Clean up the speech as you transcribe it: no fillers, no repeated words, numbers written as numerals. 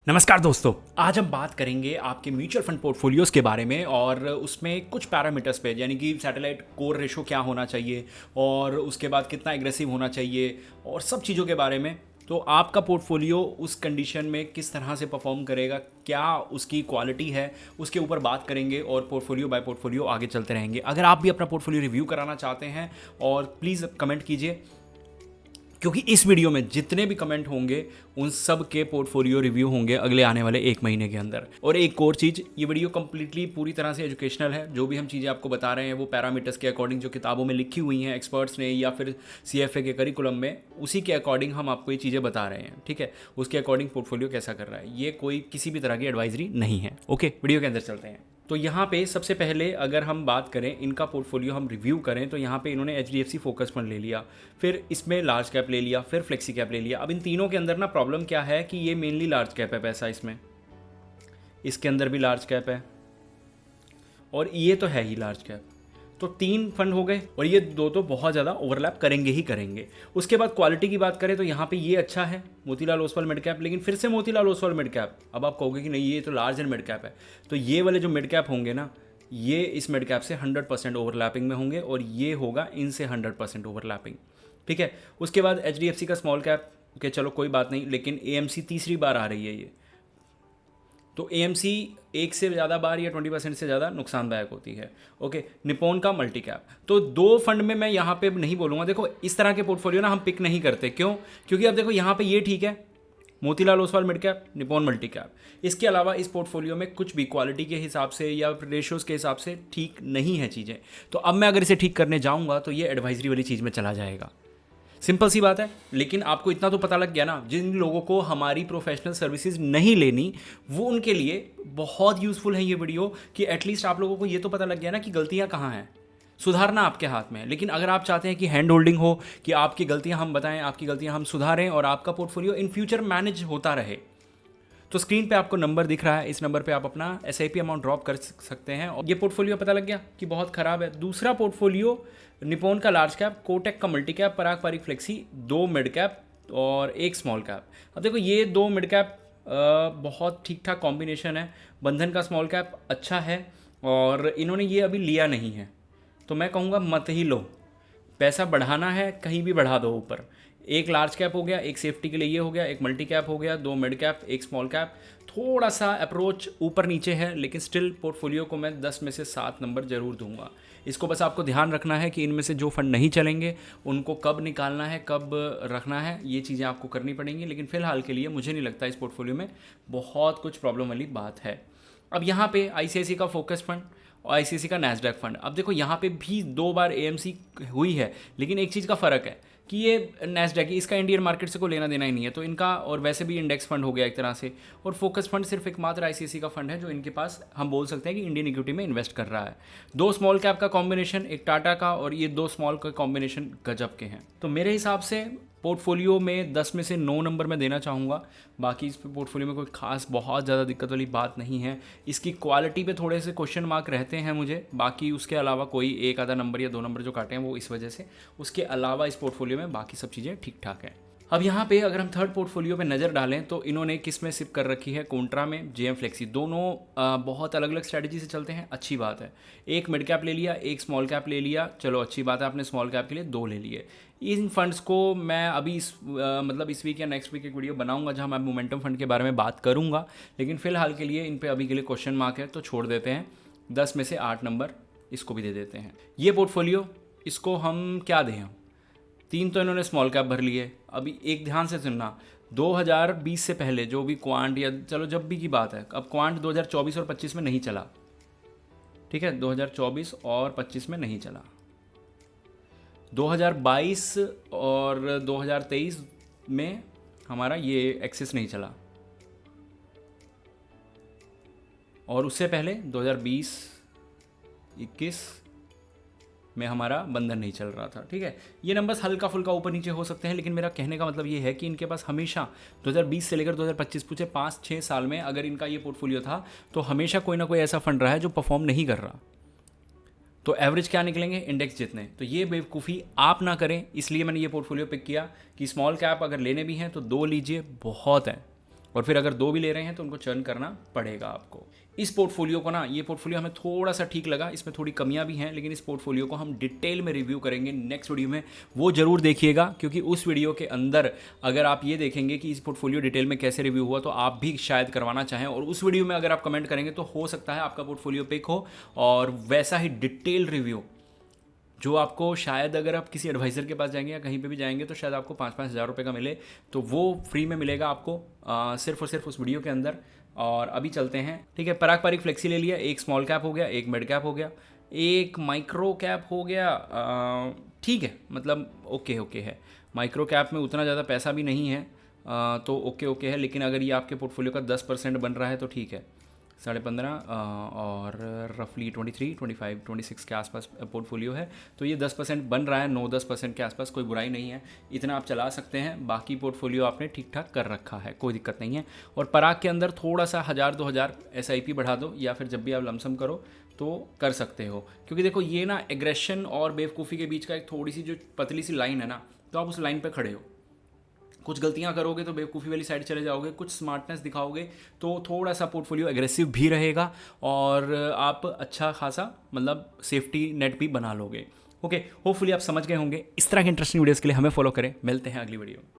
नमस्कार दोस्तों, आज हम बात करेंगे आपके म्यूचुअल फंड पोर्टफोलियोज के बारे में और उसमें कुछ पैरामीटर्स पे, यानी कि सैटेलाइट कोर रेशो क्या होना चाहिए और उसके बाद कितना एग्रेसिव होना चाहिए और सब चीज़ों के बारे में। तो आपका पोर्टफोलियो उस कंडीशन में किस तरह से परफॉर्म करेगा, क्या उसकी क्वालिटी है, उसके ऊपर बात करेंगे और पोर्टफोलियो बाय पोर्टफोलियो आगे चलते रहेंगे। अगर आप भी अपना पोर्टफोलियो रिव्यू कराना चाहते हैं और प्लीज़ कमेंट कीजिए, क्योंकि इस वीडियो में जितने भी कमेंट होंगे उन सब के पोर्टफोलियो रिव्यू होंगे अगले आने वाले 1 महीने के अंदर। और एक और चीज़, ये वीडियो कंप्लीटली पूरी तरह से एजुकेशनल है। जो भी हम चीज़ें आपको बता रहे हैं वो पैरामीटर्स के अकॉर्डिंग जो किताबों में लिखी हुई हैं एक्सपर्ट्स ने या फिर CFA के करिकुलम में, उसी के अकॉर्डिंग हम आपको ये चीज़ें बता रहे हैं, ठीक है। उसके अकॉर्डिंग पोर्टफोलियो कैसा कर रहा है, ये कोई किसी भी तरह की एडवाइजरी नहीं है। ओके, वीडियो के अंदर चलते हैं। तो यहाँ पे सबसे पहले अगर हम बात करें, इनका पोर्टफोलियो हम रिव्यू करें, तो यहाँ पे इन्होंने HDFC फोकस फंड ले लिया, फिर इसमें लार्ज कैप ले लिया, फिर फ्लेक्सी कैप ले लिया। अब इन तीनों के अंदर ना प्रॉब्लम क्या है कि ये मेनली लार्ज कैप है पैसा इसमें, इसके अंदर भी लार्ज कैप है और ये तो है ही लार्ज कैप। तो 3 फंड हो गए और ये दो तो बहुत ज़्यादा ओवरलैप करेंगे ही करेंगे। उसके बाद क्वालिटी की बात करें तो यहाँ पे ये अच्छा है, मोतीलाल ओसवाल मिड कैप, लेकिन फिर से मोतीलाल ओसवाल मिड कैप। अब आप कहोगे कि नहीं ये तो लार्ज एंड मिड कैप है, तो ये वाले जो मिड कैप होंगे ना, ये इस मिड कैप से 100% ओवरलैपिंग में होंगे और ये होगा इनसे 100% ओवरलैपिंग, ठीक है। उसके बाद HDFC का स्मॉल कैप, ओके चलो कोई बात नहीं, लेकिन AMC तीसरी बार आ रही है ये, तो AMC एक से ज़्यादा बार या 20% से ज़्यादा नुकसानदायक होती है। ओके, निप्पॉन का मल्टी कैप, तो 2 फंड में मैं यहाँ पे नहीं बोलूँगा। देखो इस तरह के पोर्टफोलियो ना हम पिक नहीं करते, क्यों? क्योंकि अब देखो यहाँ पे ये ठीक है, Motilal Oswal mid cap, Nippon multi cap. इसके अलावा इस पोर्टफोलियो में कुछ भी क्वालिटी के हिसाब से या रेशियोज़ के हिसाब से ठीक नहीं है चीज़ें। तो अब मैं अगर इसे ठीक करने जाऊँगा तो ये एडवाइजरी वाली चीज़ में चला जाएगा। सिंपल सी बात है। लेकिन आपको इतना तो पता लग गया ना, जिन लोगों को हमारी प्रोफेशनल सर्विसेज नहीं लेनी, वो उनके लिए बहुत यूज़फुल है ये वीडियो, कि एटलीस्ट आप लोगों को ये तो पता लग गया ना कि गलतियाँ कहाँ हैं। सुधारना आपके हाथ में है। लेकिन अगर आप चाहते हैं कि हैंड होल्डिंग हो, कि आपकी गलतियाँ हम बताएं, आपकी गलतियाँ हम सुधारें और आपका पोर्टफोलियो इन फ्यूचर मैनेज होता रहे, तो स्क्रीन पे आपको नंबर दिख रहा है, इस नंबर पे आप अपना SIP अमाउंट ड्रॉप कर सकते हैं। और ये पोर्टफोलियो पता लग गया कि बहुत ख़राब है। दूसरा पोर्टफोलियो निप्पॉन का लार्ज कैप, कोटक का मल्टी कैप, पराग पारिक फ्लेक्सी, 2 मिड कैप और 1 स्मॉल कैप। अब देखो ये 2 मिड कैप बहुत ठीक ठाक कॉम्बिनेशन है। बंधन का स्मॉल कैप अच्छा है और इन्होंने ये अभी लिया नहीं है, तो मैं कहूँगा मत ही लो। पैसा बढ़ाना है कहीं भी बढ़ा दो ऊपर। एक लार्ज कैप हो गया, एक सेफ्टी के लिए ये हो गया, एक मल्टी कैप हो गया, 2 मिड कैप, 1 स्मॉल कैप। थोड़ा सा अप्रोच ऊपर नीचे है, लेकिन स्टिल पोर्टफोलियो को मैं 10 में से 7 नंबर जरूर दूंगा। इसको बस आपको ध्यान रखना है कि इनमें से जो फंड नहीं चलेंगे उनको कब निकालना है, कब रखना है, ये चीज़ें आपको करनी पड़ेंगी। लेकिन फिलहाल के लिए मुझे नहीं लगता इस पोर्टफोलियो में बहुत कुछ प्रॉब्लम वाली बात है। अब यहाँ पे ICICI का फोकस फंड और ICICI का नैस्डैक फंड, अब देखो यहाँ पे भी 2 बार AMC हुई है, लेकिन एक चीज़ का फ़र्क है कि ये नैस्डैक, इसका इंडियन मार्केट से कोई लेना देना ही नहीं है, तो इनका और वैसे भी इंडेक्स फंड हो गया एक तरह से। और फोकस फंड सिर्फ एकमात्र ICICI का फंड है जो इनके पास हम बोल सकते हैं कि इंडियन इक्विटी में इन्वेस्ट कर रहा है। 2 स्मॉल कैप का कॉम्बिनेशन, एक टाटा का, और ये 2 स्मॉल का कॉम्बिनेशन गजब के हैं। तो मेरे हिसाब से पोर्टफोलियो में 10 में से 9 नंबर मैं देना चाहूँगा। बाकी इस पोर्टफोलियो में कोई खास बहुत ज़्यादा दिक्कत वाली बात नहीं है। इसकी क्वालिटी पे थोड़े से क्वेश्चन मार्क रहते हैं मुझे, बाकी उसके अलावा कोई एक आधा नंबर या 2 नंबर जो काटे हैं वो इस वजह से। उसके अलावा इस पोर्टफोलियो में बाकी सब चीज़ें ठीक ठाक हैं। अब यहाँ पे अगर हम थर्ड पोर्टफोलियो पे नज़र डालें तो इन्होंने किस में सिप कर रखी है, कोंट्रा में, JM फ्लेक्सी। दोनों बहुत अलग अलग स्ट्रैटेजी से चलते हैं, अच्छी बात है। एक मिड कैप ले लिया, एक स्मॉल कैप ले लिया, चलो अच्छी बात है, आपने स्मॉल कैप के लिए 2 ले लिए। इन फंड्स को मैं अभी मतलब इस वीक या नेक्स्ट वीक एक वीडियो बनाऊंगा जहां मैं मोमेंटम फंड के बारे में बात करूंगा, लेकिन फिलहाल के लिए इन पे अभी के लिए क्वेश्चन मार्क है, तो छोड़ देते हैं। 10 में से 8 नंबर इसको भी दे देते हैं। ये पोर्टफोलियो, इसको हम क्या दें? 3 तो इन्होंने स्मॉल कैप भर लिए। अभी एक ध्यान से सुनना, 2020 से पहले जो भी क्वांट, या चलो जब भी की बात है, अब क्वांट 2024 और 25 में नहीं चला, ठीक है, 2024 और 25 में नहीं चला। 2022 और 2023 में हमारा ये एक्सेस नहीं चला, और उससे पहले 2020-21 में हमारा बंधन नहीं चल रहा था, ठीक है। ये नंबर्स हल्का फुल्का ऊपर नीचे हो सकते हैं, लेकिन मेरा कहने का मतलब ये है कि इनके पास हमेशा 2020 से लेकर 2025 पूछे 5-6 साल में अगर इनका ये पोर्टफोलियो था तो हमेशा कोई ना कोई ऐसा फंड रहा है जो परफॉर्म नहीं कर रहा। तो एवरेज क्या निकलेंगे? इंडेक्स जितने। तो ये बेवकूफ़ी आप ना करें, इसलिए मैंने ये पोर्टफोलियो पिक किया कि स्मॉल कैप अगर लेने भी हैं तो 2 लीजिए, बहुत है। और फिर अगर 2 भी ले रहे हैं तो उनको चर्न करना पड़ेगा आपको। इस पोर्टफोलियो को ना, ये पोर्टफोलियो हमें थोड़ा सा ठीक लगा, इसमें थोड़ी कमियां भी हैं, लेकिन इस पोर्टफोलियो को हम डिटेल में रिव्यू करेंगे नेक्स्ट वीडियो में, वो जरूर देखिएगा, क्योंकि उस वीडियो के अंदर अगर आप ये देखेंगे कि इस पोर्टफोलियो डिटेल में कैसे रिव्यू हुआ तो आप भी शायद करवाना चाहें, और उस वीडियो में अगर आप कमेंट करेंगे तो हो सकता है आपका पोर्टफोलियो पिक हो और वैसा ही डिटेल रिव्यू जो आपको शायद अगर आप किसी एडवाइज़र के पास जाएंगे या कहीं पे भी जाएंगे तो शायद आपको 5-5 हज़ार रुपये का मिले, तो वो फ्री में मिलेगा आपको सिर्फ और सिर्फ उस वीडियो के अंदर। और अभी चलते हैं, ठीक है। पराग पारिक फ्लेक्सी ले लिया, एक स्मॉल कैप हो गया, एक मिड कैप हो गया, एक माइक्रो कैप हो गया, ठीक है, मतलब ओके ओके है। माइक्रो कैप में उतना ज़्यादा पैसा भी नहीं है, तो ओके ओके है, लेकिन अगर ये आपके पोर्टफोलियो का 10% बन रहा है तो ठीक है। 15.5 और रफली 23, 25, 26 के आसपास पोर्टफोलियो है, तो ये 10% बन रहा है, 9-10% के आसपास, कोई बुराई नहीं है, इतना आप चला सकते हैं। बाकी पोर्टफोलियो आपने ठीक ठाक कर रखा है, कोई दिक्कत नहीं है। और पराग के अंदर थोड़ा सा 1000-2000 SIP बढ़ा दो, या फिर जब भी आप लमसम करो तो कर सकते हो, क्योंकि देखो ये ना एग्रेशन और बेवकूफ़ी के बीच का एक थोड़ी सी जो पतली सी लाइन है ना, तो आप उस लाइन पर खड़े हो। कुछ गलतियां करोगे तो बेवकूफ़ी वाली साइड चले जाओगे, कुछ स्मार्टनेस दिखाओगे तो थोड़ा सा पोर्टफोलियो एग्रेसिव भी रहेगा और आप अच्छा खासा मतलब सेफ्टी नेट भी बना लोगे। ओके, होपफुली आप समझ गए होंगे। इस तरह के इंटरेस्टिंग वीडियोस के लिए हमें फॉलो करें, मिलते हैं अगली वीडियो।